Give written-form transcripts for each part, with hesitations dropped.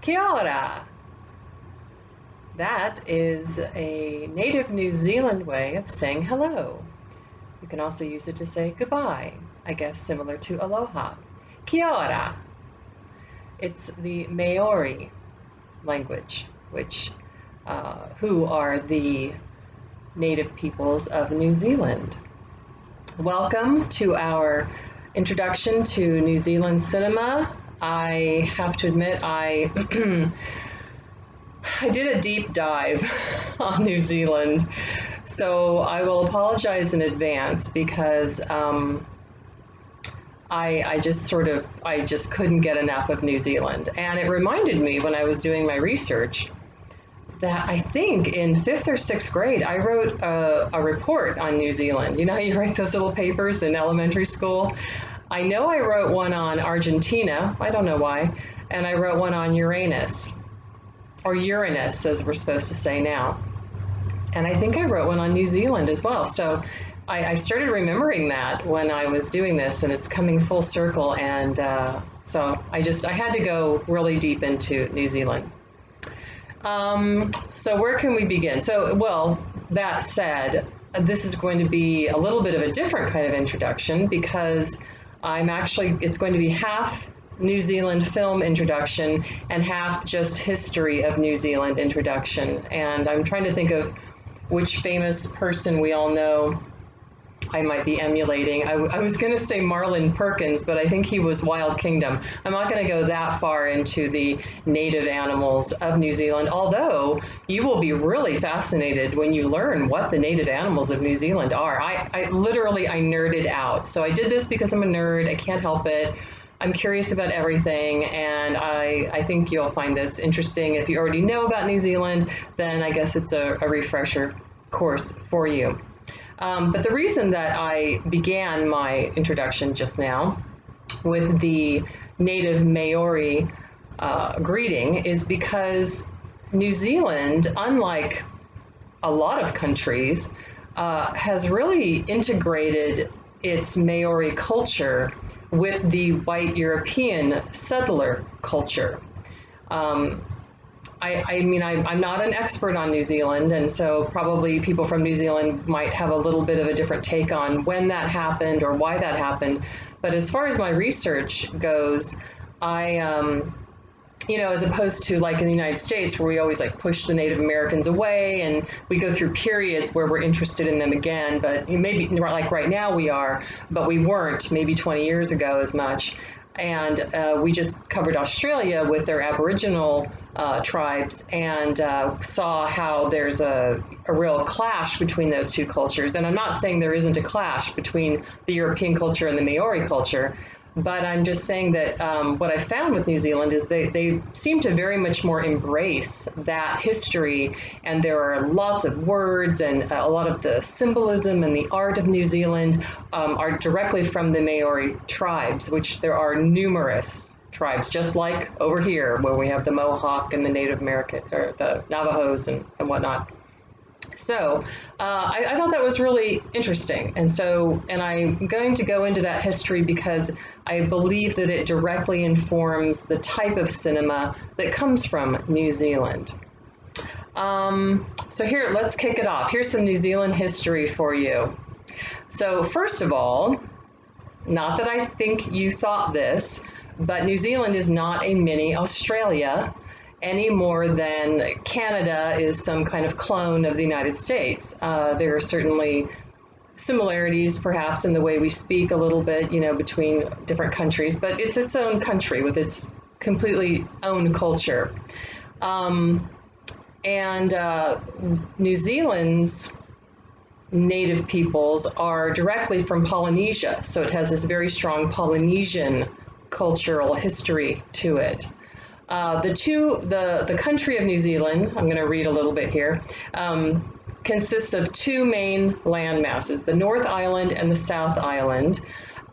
Kia ora. That is a native New Zealand way of saying hello. You can also use it to say goodbye, I guess similar to aloha. Kia ora. It's the Maori language, who are the native peoples of New Zealand. Welcome to our introduction to New Zealand cinema. I have to admit, I did a deep dive on New Zealand, so I will apologize in advance because I just couldn't get enough of New Zealand. And it reminded me when I was doing my research that I think in 5th or 6th grade, I wrote a report on New Zealand. You know how you write those little papers in elementary school? I know I wrote one on Argentina, I don't know why, and I wrote one on Uranus, or Uranus as we're supposed to say now. And I think I wrote one on New Zealand as well. So I started remembering that when I was doing this, and it's coming full circle. And so I had to go really deep into New Zealand. So where can we begin? So, well, that said, this is going to be a little bit of a different kind of introduction because it's going to be half New Zealand film introduction and half just history of New Zealand introduction. And I'm trying to think of which famous person we all know I might be emulating. I was going to say Marlon Perkins, but I think he was Wild Kingdom. I'm not going to go that far into the native animals of New Zealand, although you will be really fascinated when you learn what the native animals of New Zealand are. I nerded out. So I did this because I'm a nerd. I can't help it. I'm curious about everything, and I think you'll find this interesting. If you already know about New Zealand, then I guess it's a refresher course for you. But the reason that I began my introduction just now with the native Maori greeting is because New Zealand, unlike a lot of countries, has really integrated its Maori culture with the white European settler culture. I'm not an expert on New Zealand, and so probably people from New Zealand might have a little bit of a different take on when that happened or why that happened. But as far as my research goes, as opposed to like in the United States where we always like push the Native Americans away and we go through periods where we're interested in them again, but maybe like right now we are, but we weren't maybe 20 years ago as much. And we just covered Australia with their Aboriginal tribes and saw how there's a real clash between those two cultures. And I'm not saying there isn't a clash between the European culture and the Maori culture, but I'm just saying that what I found with New Zealand is they seem to very much more embrace that history, and there are lots of words and a lot of the symbolism and the art of New Zealand are directly from the Maori tribes, which there are numerous tribes, just like over here where we have the Mohawk and the Native American, or the Navajos and whatnot. So I thought that was really interesting. And I'm going to go into that history because I believe that it directly informs the type of cinema that comes from New Zealand. So here, let's kick it off. Here's some New Zealand history for you. So first of all, not that I think you thought this, but New Zealand is not a mini Australia any more than Canada is some kind of clone of the United States. There are certainly similarities perhaps in the way we speak a little bit, between different countries, but it's its own country with its completely own culture. New Zealand's native peoples are directly from Polynesia, so it has this very strong Polynesian cultural history to it. The country of New Zealand, I'm going to read a little bit here, consists of two main land masses, the North Island and the South Island,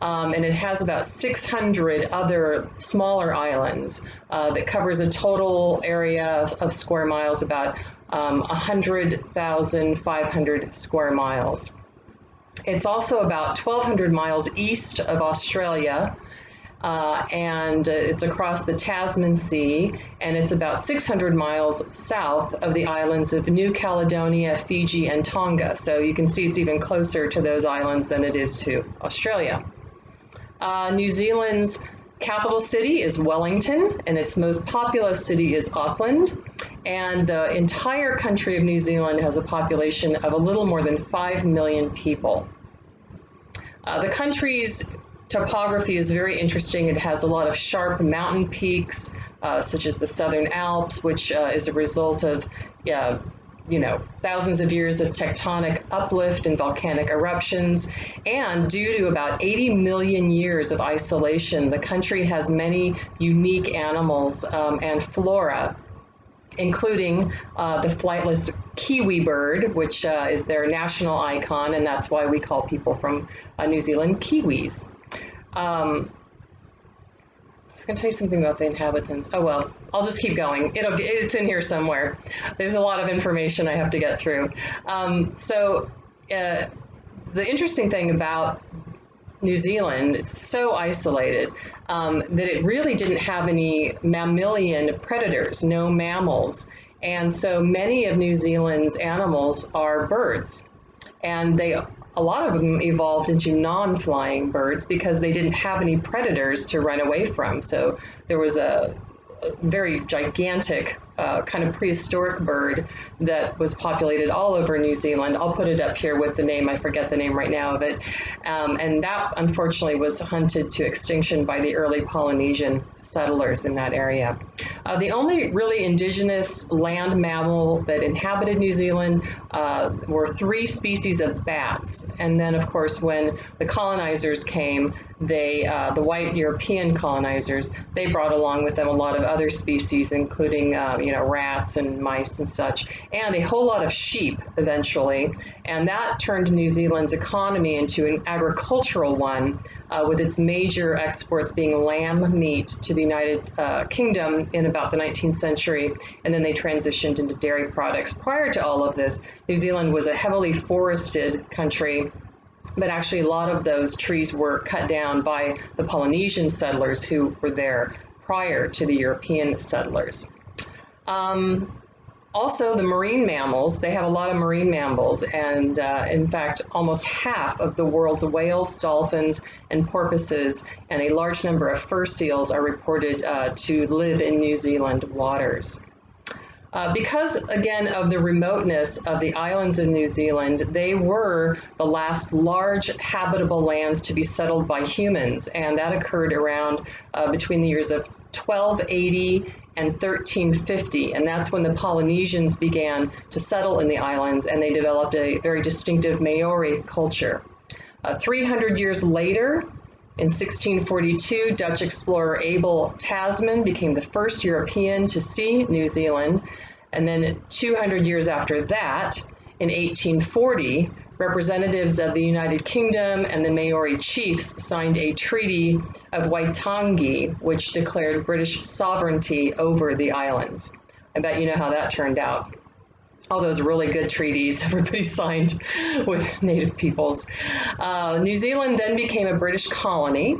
and it has about 600 other smaller islands that covers a total area of square miles, about 100,500 square miles. It's also about 1,200 miles east of Australia, and it's across the Tasman Sea, and it's about 600 miles south of the islands of New Caledonia, Fiji, and Tonga. So you can see it's even closer to those islands than it is to Australia. New Zealand's capital city is Wellington, and its most populous city is Auckland. And the entire country of New Zealand has a population of a little more than 5 million people. The country's topography is very interesting. It has a lot of sharp mountain peaks, such as the Southern Alps, which is a result of thousands of years of tectonic uplift and volcanic eruptions. And due to about 80 million years of isolation, the country has many unique animals and flora, including the flightless kiwi bird, which is their national icon, and that's why we call people from New Zealand Kiwis. I was going to tell you something about the inhabitants. Oh well, I'll just keep going. It's in here somewhere. There's a lot of information I have to get through. The interesting thing about New Zealand, it's so isolated that it really didn't have any mammalian predators, no mammals. And so many of New Zealand's animals are birds. And a lot of them evolved into non-flying birds because they didn't have any predators to run away from. So there was a very gigantic kind of prehistoric bird that was populated all over New Zealand. I'll put it up here with the name. I forget the name right now of it. And that unfortunately was hunted to extinction by the early Polynesian settlers in that area. The only really indigenous land mammal that inhabited New Zealand were 3 species of bats. And then, of course, when the colonizers came, the white European colonizers, they brought along with them a lot of other species, including rats and mice and such, and a whole lot of sheep eventually. And that turned New Zealand's economy into an agricultural one, with its major exports being lamb meat to the United Kingdom in about the 19th century, and then they transitioned into dairy products. Prior to all of this, New Zealand was a heavily forested country, but actually a lot of those trees were cut down by the Polynesian settlers who were there prior to the European settlers. Also, the marine mammals, they have a lot of marine mammals, and in fact, almost half of the world's whales, dolphins, and porpoises, and a large number of fur seals are reported to live in New Zealand waters. Because, again, of the remoteness of the islands of New Zealand, they were the last large habitable lands to be settled by humans, and that occurred around between the years of 1280 and 1350, and that's when the Polynesians began to settle in the islands, and they developed a very distinctive Maori culture. 300 years later, in 1642, Dutch explorer Abel Tasman became the first European to see New Zealand, and then 200 years after that, in 1840, representatives of the United Kingdom and the Maori chiefs signed a Treaty of Waitangi, which declared British sovereignty over the islands. I bet you know how that turned out. All those really good treaties everybody signed with native peoples. New Zealand then became a British colony,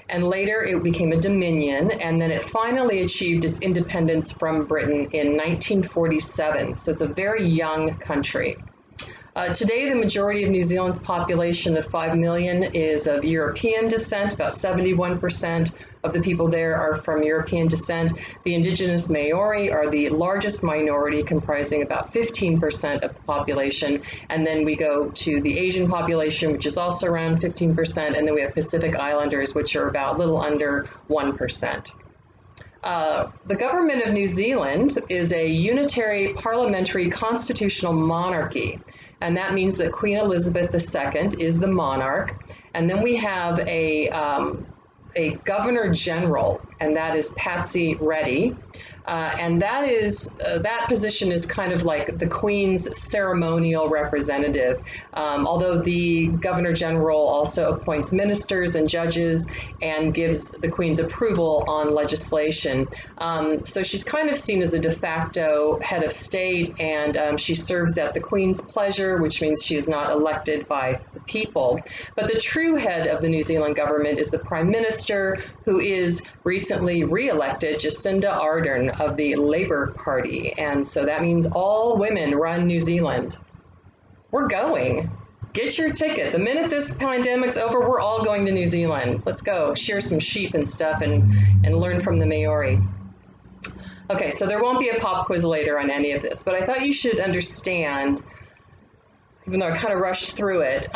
and later it became a dominion, and then it finally achieved its independence from Britain in 1947. So it's a very young country. Today, the majority of New Zealand's population of 5 million is of European descent. About 71% of the people there are from European descent. The indigenous Maori are the largest minority, comprising about 15% of the population. And then we go to the Asian population, which is also around 15%. And then we have Pacific Islanders, which are about a little under 1%. The government of New Zealand is a unitary parliamentary constitutional monarchy. And that means that Queen Elizabeth II is the monarch. And then we have a governor general, and that is Patsy Reddy. And that position is kind of like the Queen's ceremonial representative. Although the Governor General also appoints ministers and judges and gives the Queen's approval on legislation. So she's kind of seen as a de facto head of state, and she serves at the Queen's pleasure, which means she is not elected by the people. But the true head of the New Zealand government is the Prime Minister, who is recently re-elected, Jacinda Ardern of the Labour Party. And so that means all women run New Zealand. We're going. Get your ticket. The minute this pandemic's over, we're all going to New Zealand. Let's go shear some sheep and stuff and learn from the Maori. Okay, so there won't be a pop quiz later on any of this, but I thought you should understand, even though I kind of rushed through it,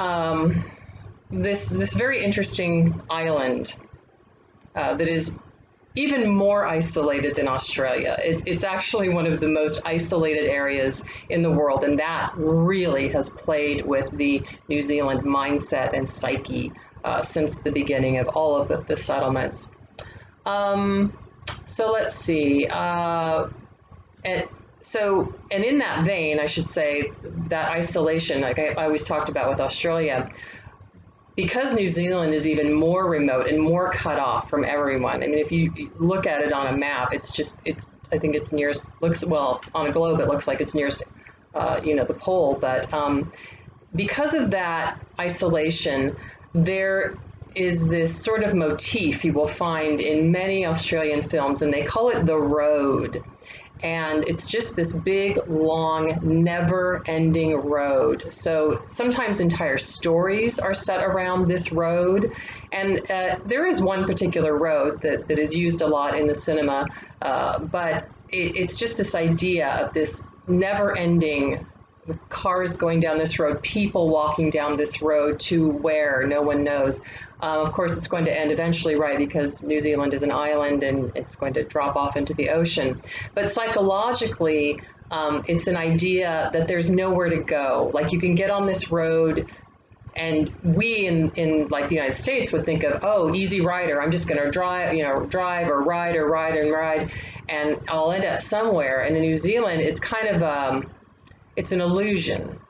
this very interesting island that is even more isolated than Australia. It's actually one of the most isolated areas in the world, and that really has played with the New Zealand mindset and psyche since the beginning of all of the settlements. So let's see. And in that vein, I should say that isolation, like I always talked about with Australia, because New Zealand is even more remote and more cut off from everyone. I mean, if you look at it on a map, I think it's nearest, well, on a globe, it looks like it's nearest, the pole. But because of that isolation, there is this sort of motif you will find in many Australian films, and they call it the road. And it's just this big, long, never-ending road. So sometimes entire stories are set around this road. And there is one particular road that is used a lot in the cinema, but it's just this idea of this never-ending cars going down this road, people walking down this road to where, no one knows. Of course, it's going to end eventually, right, because New Zealand is an island and it's going to drop off into the ocean. But psychologically, it's an idea that there's nowhere to go. Like, you can get on this road, and we in like the United States would think of, oh, easy rider, I'm just going to drive or ride, and I'll end up somewhere. And in New Zealand, it's kind of it's an illusion.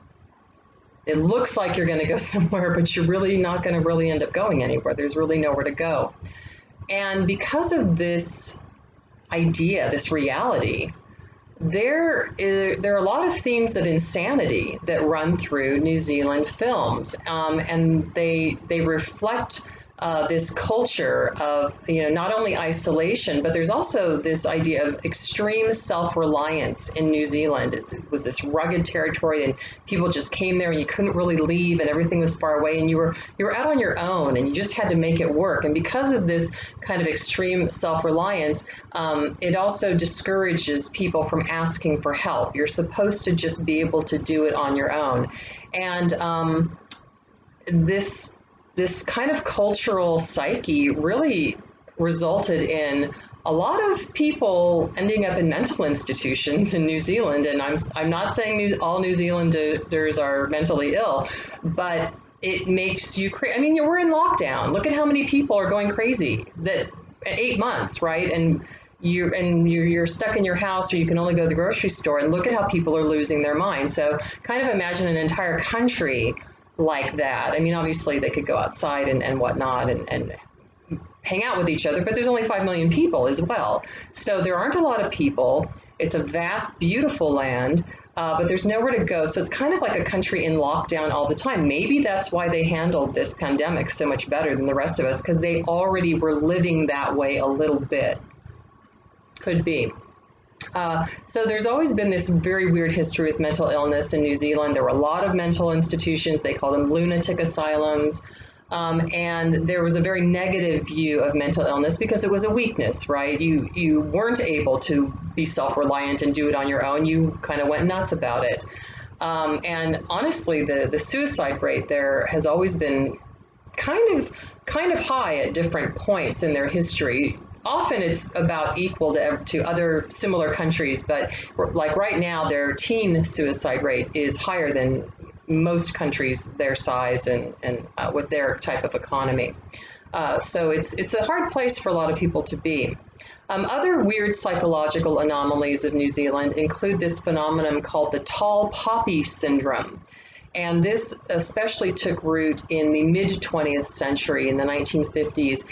It looks like you're going to go somewhere, but you're really not going to really end up going anywhere. There's really nowhere to go. And because of this idea, this reality, there are a lot of themes of insanity that run through New Zealand films, and they reflect this culture of, not only isolation, but there's also this idea of extreme self-reliance in New Zealand. It was this rugged territory, and people just came there, and you couldn't really leave, and everything was far away, and you were out on your own, and you just had to make it work. And because of this kind of extreme self-reliance, it also discourages people from asking for help. You're supposed to just be able to do it on your own. And this kind of cultural psyche really resulted in a lot of people ending up in mental institutions in New Zealand. And I'm not saying all New Zealanders are mentally ill, but it makes you crazy. I mean, we're in lockdown. Look at how many people are going crazy that 8 months, right? And you're stuck in your house, or you can only go to the grocery store, and look at how people are losing their minds. So kind of imagine an entire country like that. I mean, obviously they could go outside and whatnot and hang out with each other, but there's only 5 million people as well. So there aren't a lot of people. It's a vast, beautiful land, but there's nowhere to go. So it's kind of like a country in lockdown all the time. Maybe that's why they handled this pandemic so much better than the rest of us, because they already were living that way a little bit. Could be. So there's always been this very weird history with mental illness in New Zealand. There were a lot of mental institutions. They call them lunatic asylums. And there was a very negative view of mental illness because it was a weakness, right? You weren't able to be self-reliant and do it on your own. You kind of went nuts about it. And honestly, the suicide rate there has always been kind of high at different points in their history. Often it's about equal to other similar countries, but like right now, their teen suicide rate is higher than most countries their size and with their type of economy. So it's a hard place for a lot of people to be. Other weird psychological anomalies of New Zealand include this phenomenon called the tall poppy syndrome. And this especially took root in the mid 20th century, in the 1950s.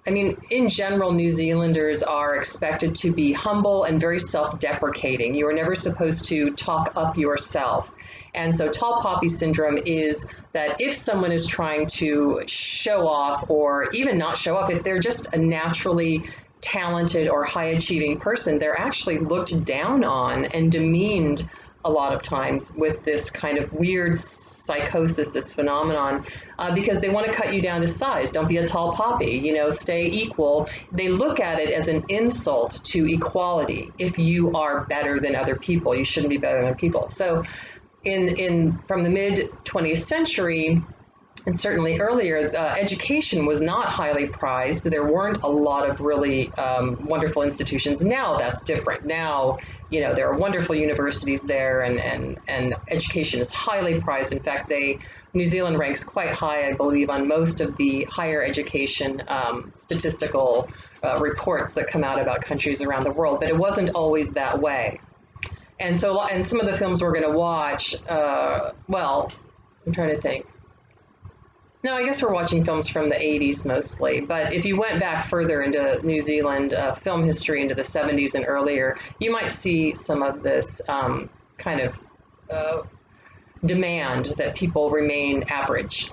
I mean, in general, New Zealanders are expected to be humble and very self-deprecating. You are never supposed to talk up yourself. And so tall poppy syndrome is that if someone is trying to show off, or even not show off, if they're just a naturally talented or high achieving person, they're actually looked down on and demeaned a lot of times with this kind of weird psychosis, this phenomenon, because they want to cut you down to size. Don't be a tall poppy, you know, stay equal. They look at it as an insult to equality. If you are better than other people, you shouldn't be better than other people. So from the mid 20th century, and certainly earlier, education was not highly prized. There weren't a lot of really wonderful institutions. Now that's different. Now, you know, there are wonderful universities there, and education is highly prized. In fact, New Zealand ranks quite high, I believe, on most of the higher education statistical reports that come out about countries around the world. But it wasn't always that way. And some of the films we're going to watch, well, I'm trying to think. No, I guess we're watching films from the 80s mostly, but if you went back further into New Zealand film history, into the 70s and earlier, you might see some of this kind of demand that people remain average.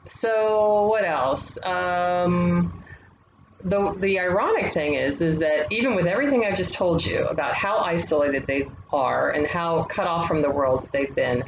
So what else? The ironic thing is that even with everything I've just told you about how isolated they are and how cut off from the world they've been,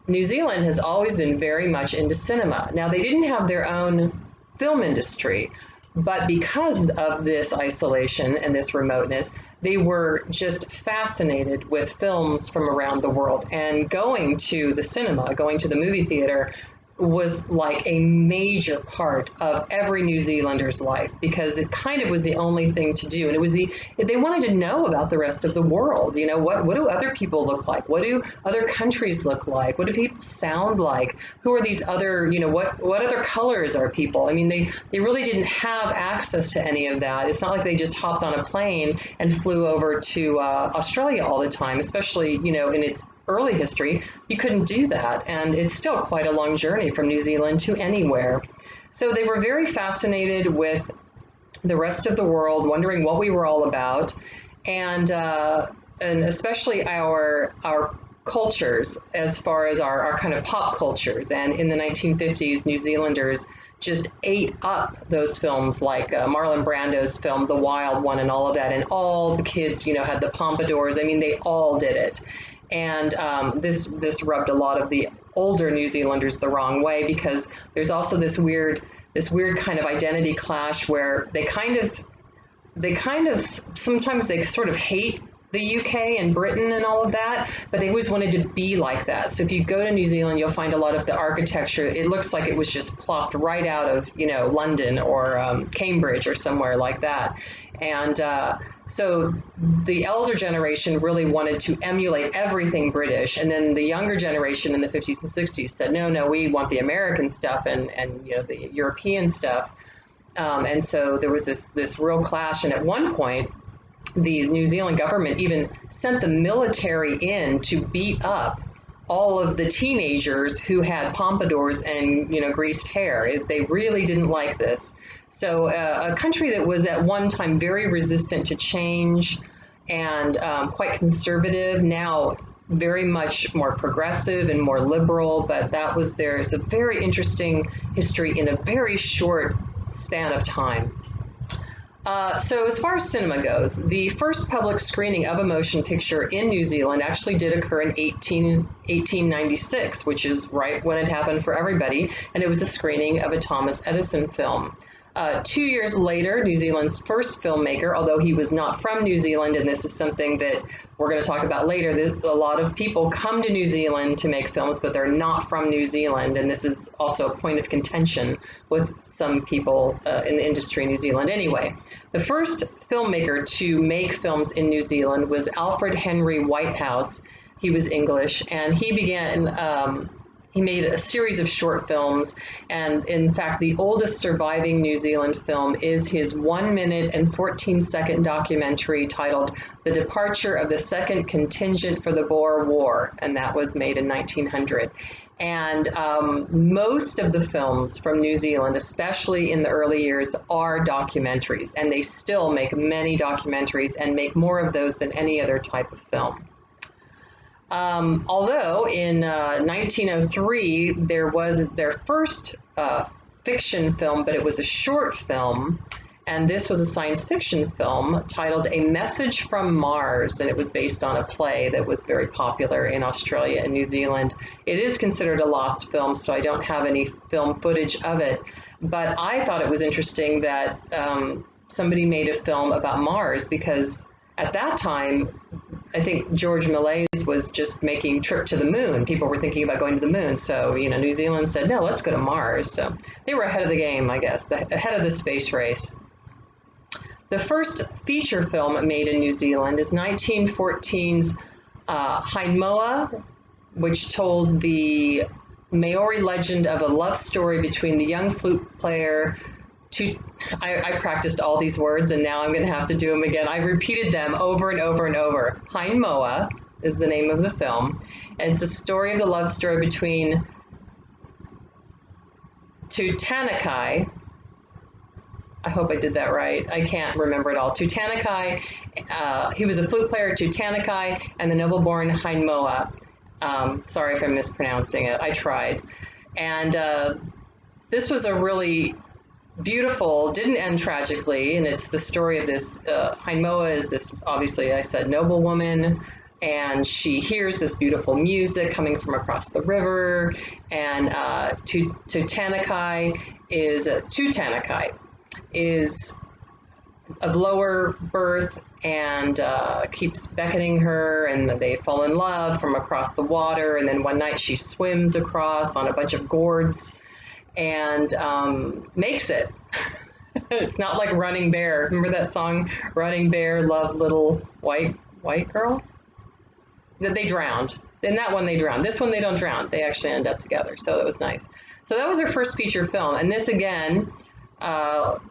New Zealand has always been very much into cinema. Now, they didn't have their own film industry, but because of this isolation and this remoteness, they were just fascinated with films from around the world. And going to the cinema, going to the movie theater, was like a major part of every New Zealander's life, because it kind of was the only thing to do. And it was they wanted to know about the rest of the world. You know, what do other people look like? What do other countries look like? What do people sound like? Who are these other, you know, what other colors are people? I mean, they really didn't have access to any of that. It's not like they just hopped on a plane and flew over to Australia all the time, especially, you know, in its early history. You couldn't do that, and it's still quite a long journey from New Zealand to anywhere. So they were very fascinated with the rest of the world, wondering what we were all about, and especially our cultures, as far as our kind of pop cultures. And in the 1950s, New Zealanders just ate up those films, like Marlon Brando's film, The Wild One, and all of that. And all the kids, you know, had the pompadours. I mean, they all did it. And this rubbed a lot of the older New Zealanders the wrong way, because there's also this weird kind of identity clash where they kind of sometimes they sort of hate the UK and Britain and all of that, but they always wanted to be like that. So if you go to New Zealand, you'll find a lot of the architecture, it looks like it was just plopped right out of, you know, London or Cambridge or somewhere like that. And so the elder generation really wanted to emulate everything British, and then the younger generation in the 50s and 60s said, no, we want the American stuff and you know, the European stuff. And so there was this real clash, and at one point, the New Zealand government even sent the military in to beat up all of the teenagers who had pompadours and, you know, greased hair. They really didn't like this. So a country that was at one time very resistant to change and quite conservative, now very much more progressive and more liberal, but there's a very interesting history in a very short span of time. So as far as cinema goes, the first public screening of a motion picture in New Zealand actually did occur in 1896, which is right when it happened for everybody, and it was a screening of a Thomas Edison film. 2 years later, New Zealand's first filmmaker, although he was not from New Zealand, and this is something that we're going to talk about later, a lot of people come to New Zealand to make films, but they're not from New Zealand, and this is also a point of contention with some people in the industry in New Zealand anyway. The first filmmaker to make films in New Zealand was Alfred Henry Whitehouse. He was English, and he began he made a series of short films, and in fact, the oldest surviving New Zealand film is his 1 minute and 14-second documentary titled The Departure of the 2nd Contingent for the Boer War, and that was made in 1900. And most of the films from New Zealand, especially in the early years, are documentaries, and they still make many documentaries and make more of those than any other type of film. Although in 1903 there was their first fiction film, but it was a short film, and this was a science fiction film titled A Message from Mars, and it was based on a play that was very popular in Australia and New Zealand. It is considered a lost film, so I don't have any film footage of it, but I thought it was interesting that somebody made a film about Mars, because at that time, I think George Méliès was just making Trip to the Moon. People were thinking about going to the moon. So, New Zealand said, no, let's go to Mars. So they were ahead of the game, I guess, ahead of the space race. The first feature film made in New Zealand is 1914's Haimoa, which told the Maori legend of a love story between the young flute player. I practiced all these words, and now I'm going to have to do them again. I repeated them over and over and over. Haimoa is the name of the film, and it's a story of the love story between Tutanakai. I hope I did that right. I can't remember it all. Tutanakai, he was a flute player, Tutanakai, and the noble-born Haimoa. Sorry if I'm mispronouncing it. I tried. And this was a really beautiful, didn't end tragically, and it's the story of this, Haimoa is this, obviously I said, noblewoman, and she hears this beautiful music coming from across the river, and Tutanakai is of lower birth and keeps beckoning her, and they fall in love from across the water, and then one night she swims across on a bunch of gourds and makes it. It's not like Running Bear. Remember that song, Running Bear, Love Little White Girl? That they drowned. In that one they drowned. This one they don't drown. They actually end up together. So that was nice. So that was their first feature film. And this again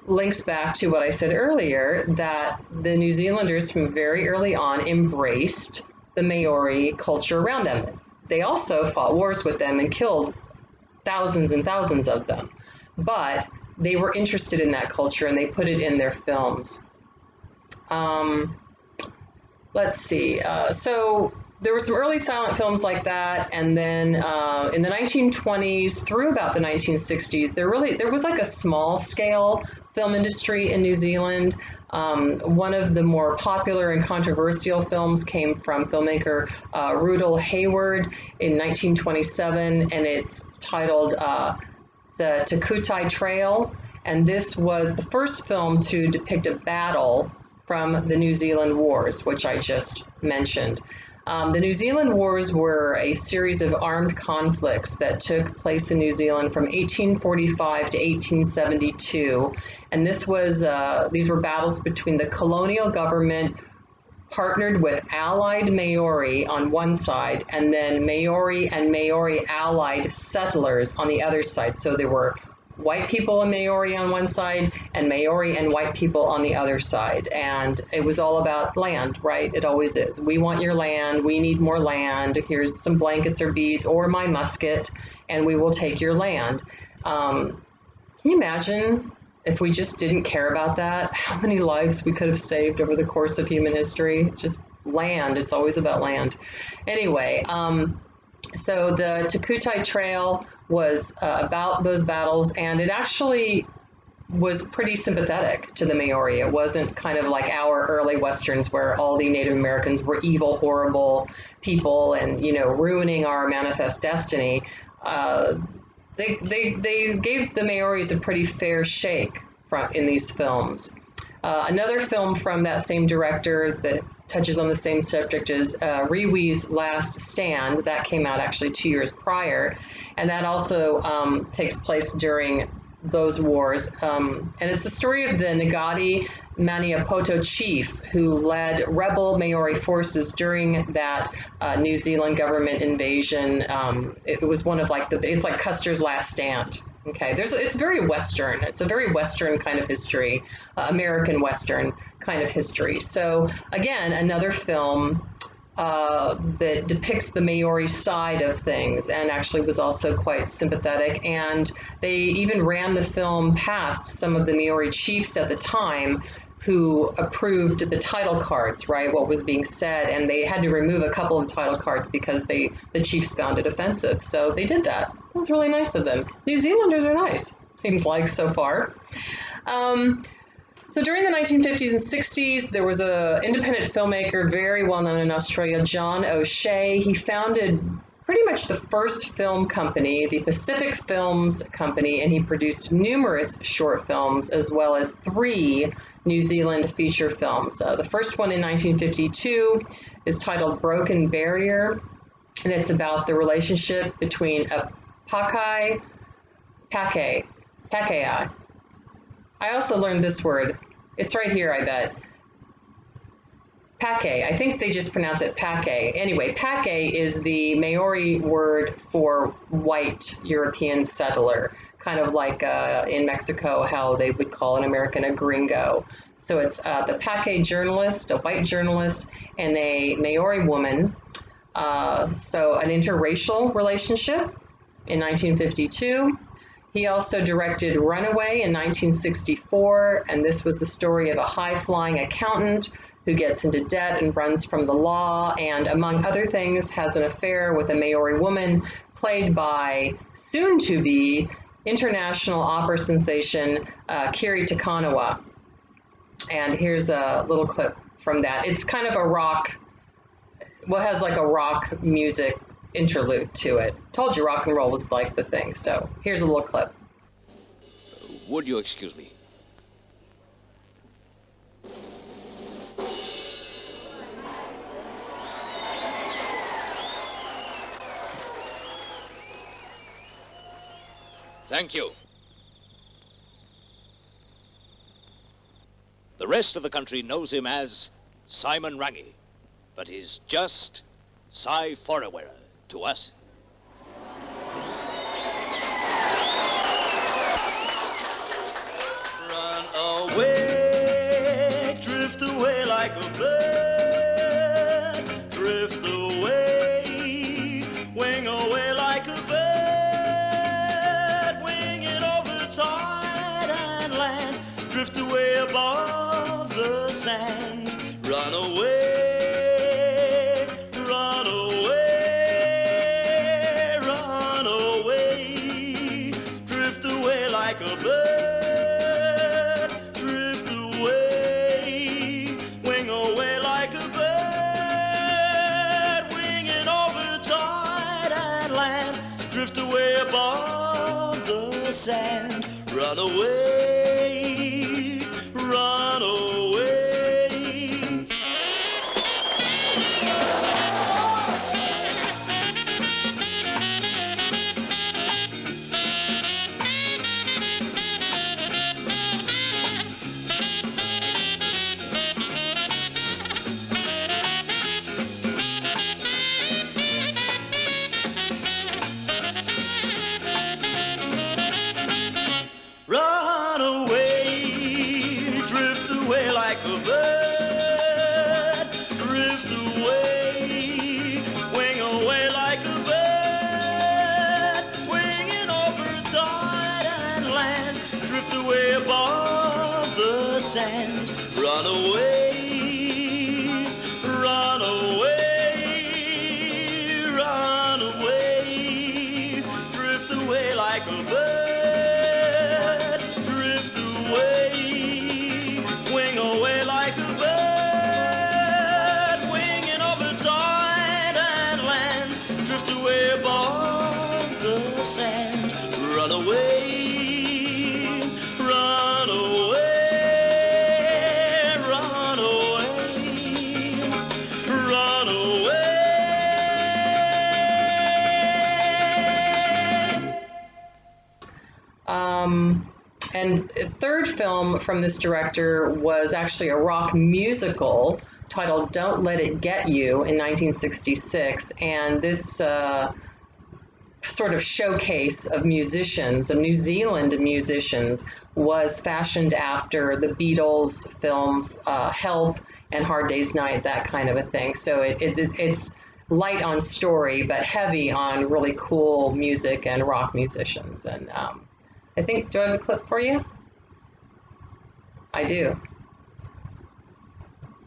links back to what I said earlier, that the New Zealanders from very early on embraced the Maori culture around them. They also fought wars with them and killed thousands and thousands of them, but they were interested in that culture and they put it in their films. Let's see. So there were some early silent films like that, and then in the 1920s through about the 1960s, there was like a small scale film industry in New Zealand. One of the more popular and controversial films came from filmmaker Rudel Hayward in 1927, and it's titled The Takutai Trail, and this was the first film to depict a battle from the New Zealand Wars, which I just mentioned. The New Zealand Wars were a series of armed conflicts that took place in New Zealand from 1845 to 1872, and these were battles between the colonial government partnered with allied Maori on one side, and then Maori and Maori allied settlers on the other side. So there were white people and Maori on one side, and Maori and white people on the other side. And it was all about land, right? It always is. We want your land. We need more land. Here's some blankets or beads or my musket, and we will take your land. Can you imagine if we just didn't care about that? How many lives we could have saved over the course of human history? Just land. It's always about land. Anyway, so the Takutai Trail was about those battles, and it actually was pretty sympathetic to the Maori. It wasn't kind of like our early Westerns where all the Native Americans were evil, horrible people and, ruining our manifest destiny. They gave the Maoris a pretty fair shake in these films. Another film from that same director that touches on the same subject is Riwi's Last Stand. That came out actually 2 years prior, and that also takes place during those wars. And it's the story of the Ngati Maniapoto chief who led rebel Maori forces during that New Zealand government invasion. It was one of like it's like Custer's last stand. Okay, it's very Western. It's a very Western kind of history, American Western kind of history. So again, another film that depicts the Maori side of things and actually was also quite sympathetic. And they even ran the film past some of the Maori chiefs at the time who approved the title cards, right, what was being said, and they had to remove a couple of title cards because the chiefs found it offensive. So they did that. It was really nice of them. New Zealanders are nice, seems like so far. So during the 1950s and 60s, there was an independent filmmaker, very well known in Australia, John O'Shea. He founded pretty much the first film company, the Pacific Films Company, and he produced numerous short films as well as 3 New Zealand feature films. The first one in 1952 is titled Broken Barrier, and it's about the relationship between a Pakei. I also learned this word. It's right here, I bet. Pake. I think they just pronounce it Pake. Anyway, Pake is the Maori word for white European settler, kind of like in Mexico how they would call an American a gringo. So it's the Pake journalist, a white journalist, and a Maori woman. So an interracial relationship in 1952. He also directed Runaway in 1964, and this was the story of a high-flying accountant who gets into debt and runs from the law, and among other things has an affair with a Maori woman played by soon-to-be international opera sensation Kiri Takanawa. And here's a little clip from that. It's kind of a rock, what has like a rock music interlude to it. Told you rock and roll was like the thing. So here's a little clip. Would you excuse me? Thank you. The rest of the country knows him as Simon Rangi, but he's just Cy Forawera to us. Run away, drift away like a bird, drift away, wing away like a bird, winging over tide and land, drift away above the sand, run away. Like a bird, drift away, wing away like a bird, winging over tide and land, drift away above the sand, run away, run away. Run away, drift away like a bird, drift away, wing away like a bird, winging over tide and land, drift away above the sand, run away, run away, run away, drift away like a bird. Wing away like a bird, winging over tide and land, drift away above the sand, run away, run away, run away, run away. And third film from this director was actually a rock musical titled Don't Let It Get You in 1966. And this sort of showcase of musicians, of New Zealand musicians, was fashioned after the Beatles films Help and Hard Day's Night, that kind of a thing. So it's light on story, but heavy on really cool music and rock musicians. And I think, do I have a clip for you? I do.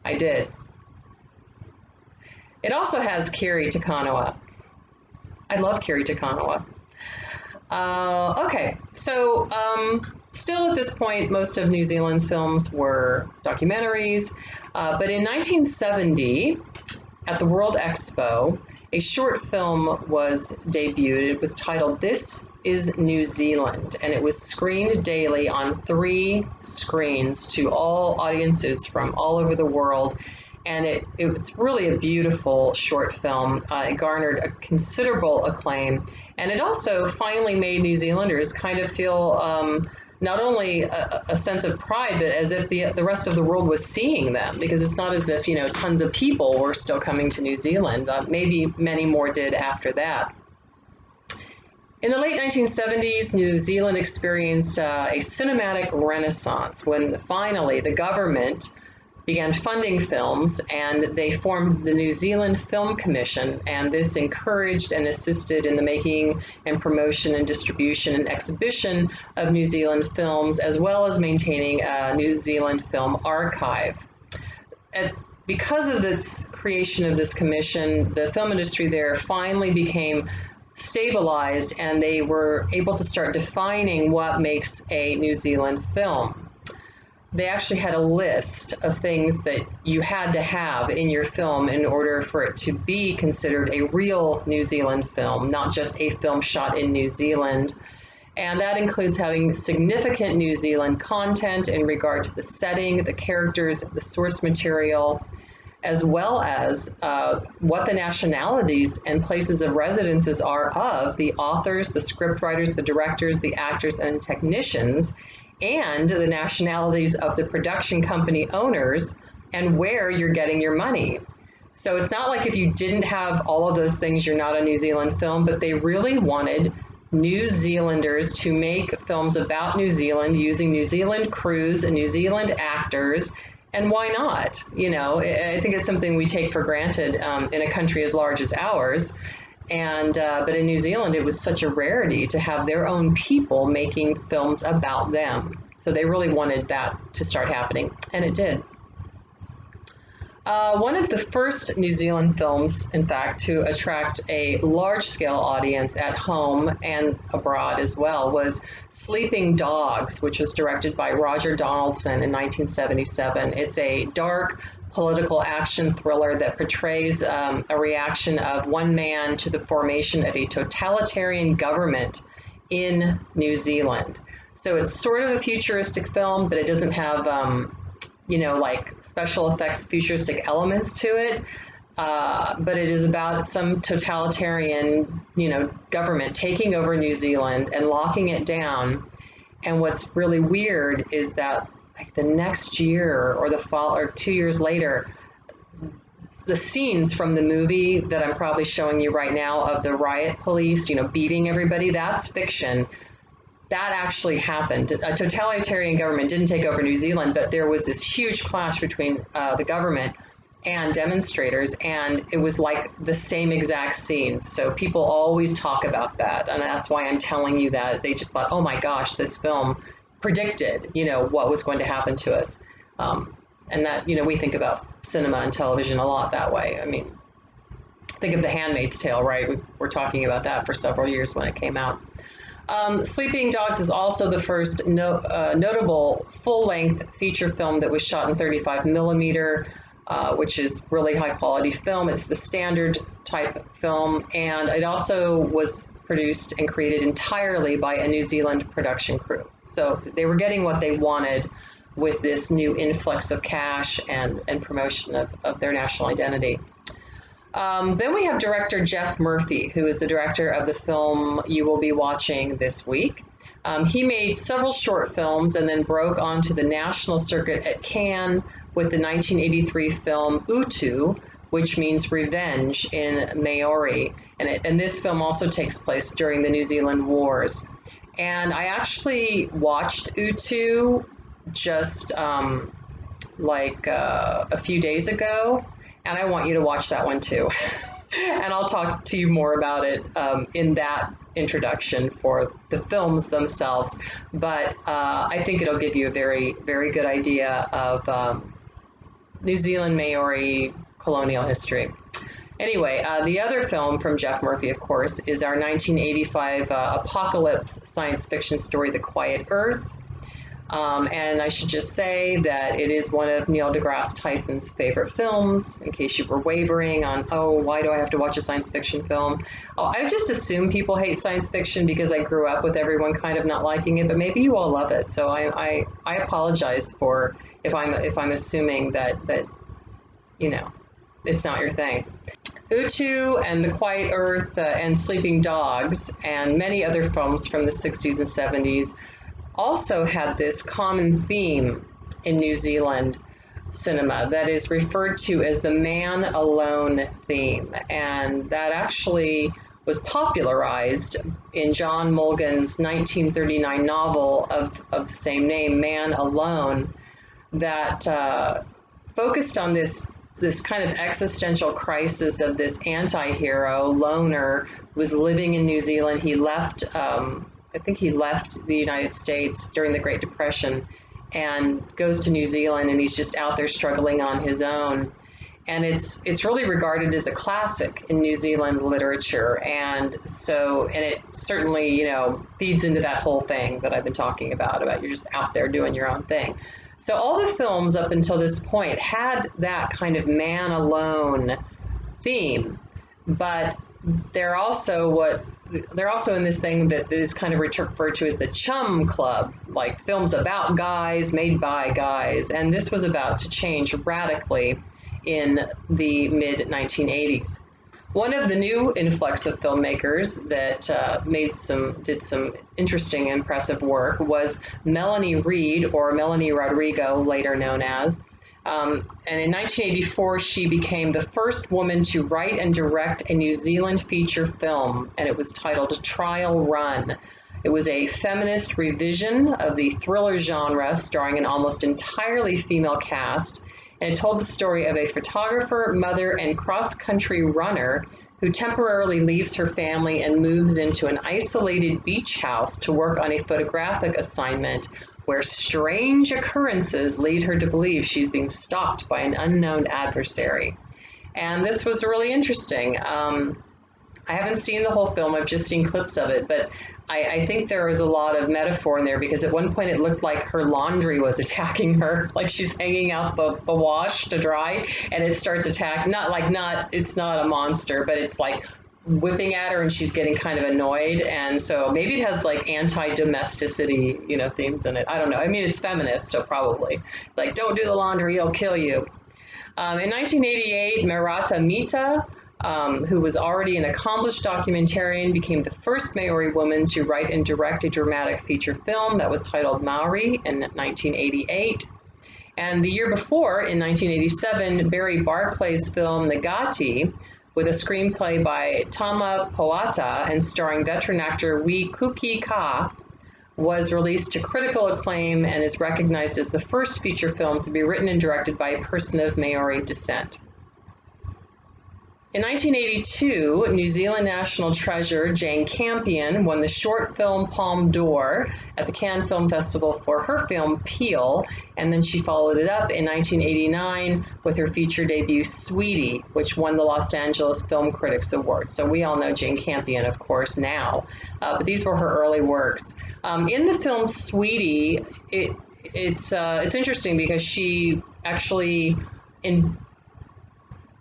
I did. It also has Kiri Te Kanawa. I love Kiri Te Kanawa. Okay, so still at this point, most of New Zealand's films were documentaries, but in 1970, at the World Expo, a short film was debuted. It was titled This is New Zealand, and it was screened daily on 3 screens to all audiences from all over the world. And it's really a beautiful short film. It garnered a considerable acclaim, and it also finally made New Zealanders kind of feel not only a sense of pride, but as if the rest of the world was seeing them, because it's not as if, you know, tons of people were still coming to New Zealand. Maybe many more did after that. In the late 1970s, New Zealand experienced a cinematic renaissance when finally the government began funding films, and they formed the New Zealand Film Commission, and this encouraged and assisted in the making and promotion and distribution and exhibition of New Zealand films, as well as maintaining a New Zealand film archive. Because of the creation of this commission, the film industry there finally became stabilized, and they were able to start defining what makes a New Zealand film. They actually had a list of things that you had to have in your film in order for it to be considered a real New Zealand film, not just a film shot in New Zealand. And that includes having significant New Zealand content in regard to the setting, the characters, the source material, as well as what the nationalities and places of residences are of the authors, the scriptwriters, the directors, the actors, and the technicians, and the nationalities of the production company owners, and where you're getting your money. So it's not like if you didn't have all of those things, you're not a New Zealand film, but they really wanted New Zealanders to make films about New Zealand using New Zealand crews and New Zealand actors. And why not? You know, I think it's something we take for granted in a country as large as ours. And but in New Zealand, it was such a rarity to have their own people making films about them. So they really wanted that to start happening, and it did. One of the first New Zealand films, in fact, to attract a large-scale audience at home and abroad as well was Sleeping Dogs, which was directed by Roger Donaldson in 1977. It's a dark, political action thriller that portrays a reaction of one man to the formation of a totalitarian government in New Zealand. So it's sort of a futuristic film, but it doesn't have, you know, like special effects futuristic elements to it. But it is about some totalitarian, you know, government taking over New Zealand and locking it down. And what's really weird is that like the next year or the fall or 2 years later, the scenes from the movie that I'm probably showing you right now of the riot police, you know, beating everybody, that's fiction. That actually happened. A totalitarian government didn't take over New Zealand, but there was this huge clash between the government and demonstrators, and it was like the same exact scenes. So people always talk about that, and that's why I'm telling you that. They just thought, oh my gosh, this film predicted, you know, what was going to happen to us. And that, you know, we think about cinema and television a lot that way. I mean, think of The Handmaid's Tale, right? We were talking about that for several years when it came out. Sleeping Dogs is also the first notable full-length feature film that was shot in 35 millimeter, which is really high-quality film. It's the standard type film, and it also was produced and created entirely by a New Zealand production crew. So they were getting what they wanted with this new influx of cash and promotion of their national identity. Then we have director Jeff Murphy, who is the director of the film you will be watching this week, He made several short films and then broke onto the national circuit at Cannes with the 1983 film Utu, which means revenge in Maori. And this film also takes place during the New Zealand Wars. And I actually watched Utu just a few days ago, and I want you to watch that one too. And I'll talk to you more about it in that introduction for the films themselves. But I think it'll give you a very, very good idea of New Zealand Maori colonial history. Anyway, the other film from Jeff Murphy, of course, is our 1985 apocalypse science fiction story, The Quiet Earth. And I should just say that it is one of Neil deGrasse Tyson's favorite films, in case you were wavering on, oh, why do I have to watch a science fiction film? Oh, I just assume people hate science fiction because I grew up with everyone kind of not liking it, but maybe you all love it. So I apologize for if I'm assuming that it's not your thing. Utu and The Quiet Earth and Sleeping Dogs and many other films from the 60s and 70s also had this common theme in New Zealand cinema that is referred to as the man alone theme. And that actually was popularized in John Mulgan's 1939 novel of the same name, Man Alone, that focused on this kind of existential crisis of this anti-hero loner who was living in New Zealand. He left, I think he left the United States during the Great Depression and goes to New Zealand, and he's just out there struggling on his own. And it's really regarded as a classic in New Zealand literature. And it certainly, feeds into that whole thing that I've been talking about you're just out there doing your own thing. So all the films up until this point had that kind of man alone theme, but they're also in this thing that is kind of referred to as the chum club, like films about guys made by guys. And this was about to change radically in the mid 1980s. One of the new influx of filmmakers that did some interesting, impressive work was Melanie Reed, or Melanie Rodrigo, later known as. And in 1984, she became the first woman to write and direct a New Zealand feature film, and it was titled Trial Run. It was a feminist revision of the thriller genre, starring an almost entirely female cast, and it told the story of a photographer, mother, and cross-country runner who temporarily leaves her family and moves into an isolated beach house to work on a photographic assignment where strange occurrences lead her to believe she's being stalked by an unknown adversary. And this was really interesting. I haven't seen the whole film, I've just seen clips of it, but I think there was a lot of metaphor in there, because at one point it looked like her laundry was attacking her, like she's hanging out the wash to dry, and it starts attacking, it's not a monster, but it's like whipping at her and she's getting kind of annoyed. And so maybe it has like anti-domesticity, themes in it. I don't know. I mean, it's feminist, so probably. Like, don't do the laundry, it'll kill you. In 1988, Marata Mita, who was already an accomplished documentarian, became the first Maori woman to write and direct a dramatic feature film that was titled Maori in 1988. And the year before, in 1987, Barry Barclay's film Nagati, with a screenplay by Tama Poata and starring veteran actor Wee Kuki Ka, was released to critical acclaim and is recognized as the first feature film to be written and directed by a person of Maori descent. In 1982, New Zealand national treasure Jane Campion won the short film Palme d'Or at the Cannes Film Festival for her film Peel, and then she followed it up in 1989 with her feature debut Sweetie, which won the Los Angeles Film Critics Award. So we all know Jane Campion, of course, now, but these were her early works. In the film Sweetie, it's interesting because she actually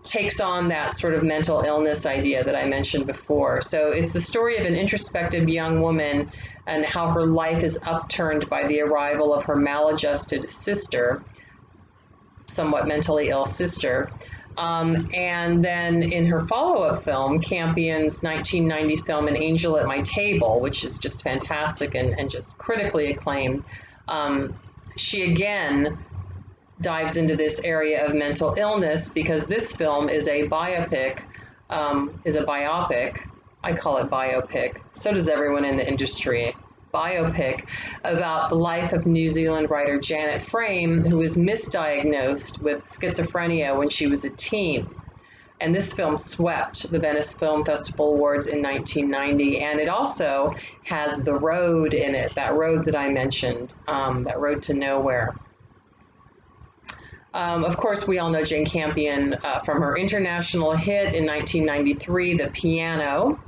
takes on that sort of mental illness idea that I mentioned before. So it's the story of an introspective young woman and how her life is upturned by the arrival of her maladjusted sister, somewhat mentally ill sister, And then in her follow-up film, Campion's 1990 film An Angel at My Table, which is just fantastic and just critically acclaimed, she again dives into this area of mental illness because this film is a biopic. I call it biopic. So does everyone in the industry. Biopic about the life of New Zealand writer Janet Frame, who was misdiagnosed with schizophrenia when she was a teen. And this film swept the Venice Film Festival Awards in 1990. And it also has The Road in it, that road that I mentioned, that road to nowhere. Of course, we all know Jane Campion from her international hit in 1993, The Piano.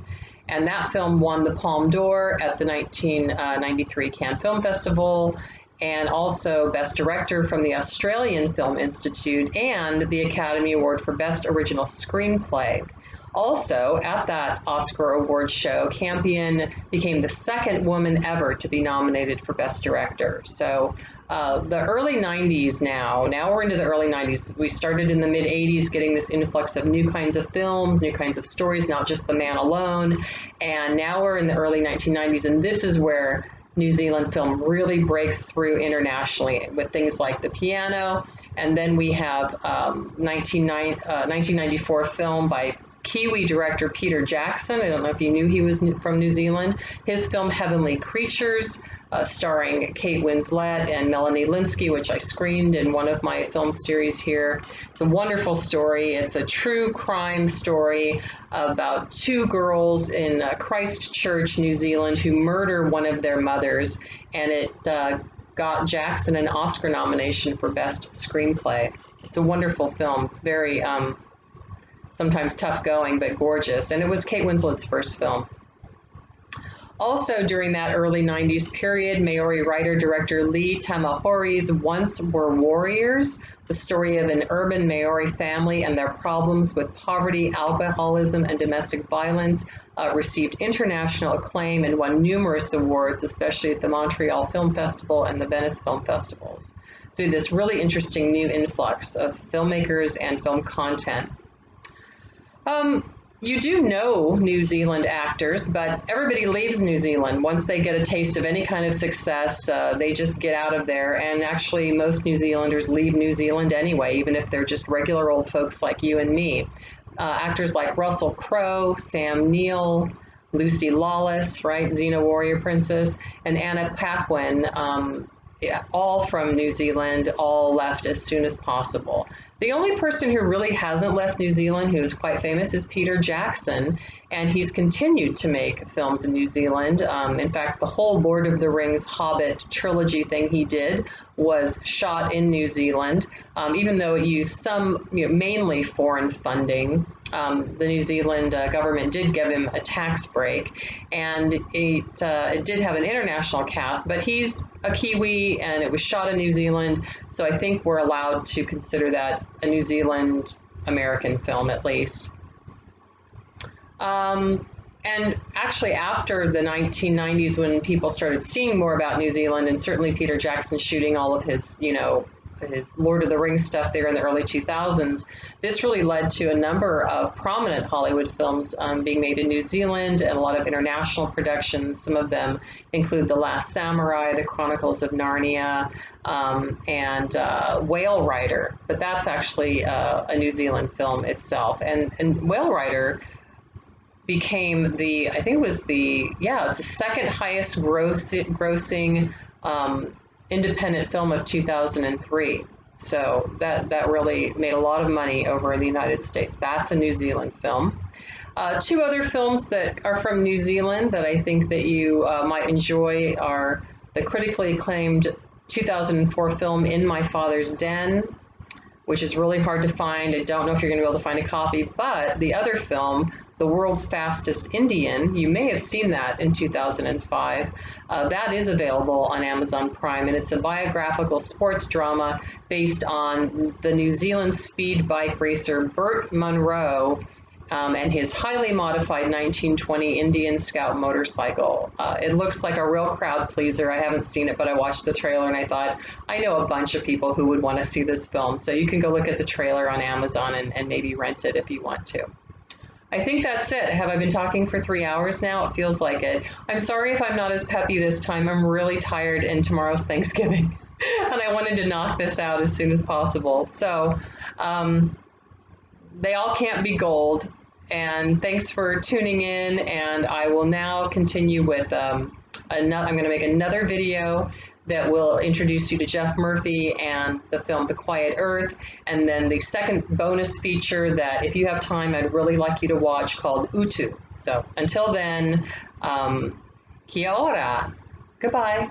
And that film won the Palme d'Or at the 1993 Cannes Film Festival, and also Best Director from the Australian Film Institute, and the Academy Award for Best Original Screenplay. Also, at that Oscar Award show, Campion became the second woman ever to be nominated for Best Director. So the early 90s now we're into the early 90s. We started in the mid 80s getting this influx of new kinds of films, new kinds of stories, not just The Man Alone. And now we're in the early 1990s, and this is where New Zealand film really breaks through internationally with things like The Piano. And then we have 1994 film by Kiwi director Peter Jackson. I don't know if you knew he was from New Zealand. His film Heavenly Creatures, starring Kate Winslet and Melanie Linsky, which I screened in one of my film series here. It's a wonderful story. It's a true crime story about two girls in Christchurch, New Zealand, who murder one of their mothers, and it got Jackson an Oscar nomination for Best Screenplay. It's a wonderful film. It's very sometimes tough going, but gorgeous. And it was Kate Winslet's first film. Also during that early 90s period, Maori writer-director Lee Tamahori's Once Were Warriors, the story of an urban Maori family and their problems with poverty, alcoholism, and domestic violence, received international acclaim and won numerous awards, especially at the Montreal Film Festival and the Venice Film Festivals. So this really interesting new influx of filmmakers and film content. You do know New Zealand actors, but everybody leaves New Zealand. Once they get a taste of any kind of success, they just get out of there. And actually, most New Zealanders leave New Zealand anyway, even if they're just regular old folks like you and me. Actors like Russell Crowe, Sam Neill, Lucy Lawless, right, Xena Warrior Princess, and Anna Paquin, all from New Zealand, all left as soon as possible. The only person who really hasn't left New Zealand, who is quite famous, is Peter Jackson, and he's continued to make films in New Zealand. In fact, the whole Lord of the Rings Hobbit trilogy thing he did was shot in New Zealand, even though it used some, mainly foreign funding. The New Zealand government did give him a tax break, and it did have an international cast, but he's a Kiwi and it was shot in New Zealand, so I think we're allowed to consider that a New Zealand American film at least. And actually after the 1990s, when people started seeing more about New Zealand, and certainly Peter Jackson shooting all of his, his Lord of the Rings stuff there in the early 2000s, this really led to a number of prominent Hollywood films being made in New Zealand, and a lot of international productions. Some of them include The Last Samurai, The Chronicles of Narnia, and Whale Rider, but that's actually a New Zealand film itself. And Whale Rider became it's the second highest grossing independent film of 2003. So that really made a lot of money over in the United States. That's a New Zealand film. Two other films that are from New Zealand that I think that you might enjoy are the critically acclaimed 2004 film In My Father's Den, which is really hard to find. I don't know if you're going to be able to find a copy, but the other film, The World's Fastest Indian, you may have seen that in 2005. That is available on Amazon Prime, and it's a biographical sports drama based on the New Zealand speed bike racer Burt Munro, and his highly modified 1920 Indian Scout motorcycle. It looks like a real crowd pleaser. I haven't seen it, but I watched the trailer and I thought, I know a bunch of people who would want to see this film. So you can go look at the trailer on Amazon and maybe rent it if you want to. I think that's it. Have I been talking for 3 hours now? It feels like it. I'm sorry if I'm not as peppy this time. I'm really tired and tomorrow's Thanksgiving. And I wanted to knock this out as soon as possible. So they all can't be gold. And thanks for tuning in. And I will now continue with I'm going to make another video that will introduce you to Jeff Murphy and the film The Quiet Earth, and then the second bonus feature that, if you have time, I'd really like you to watch, called Utu. So until then, kia ora. Goodbye.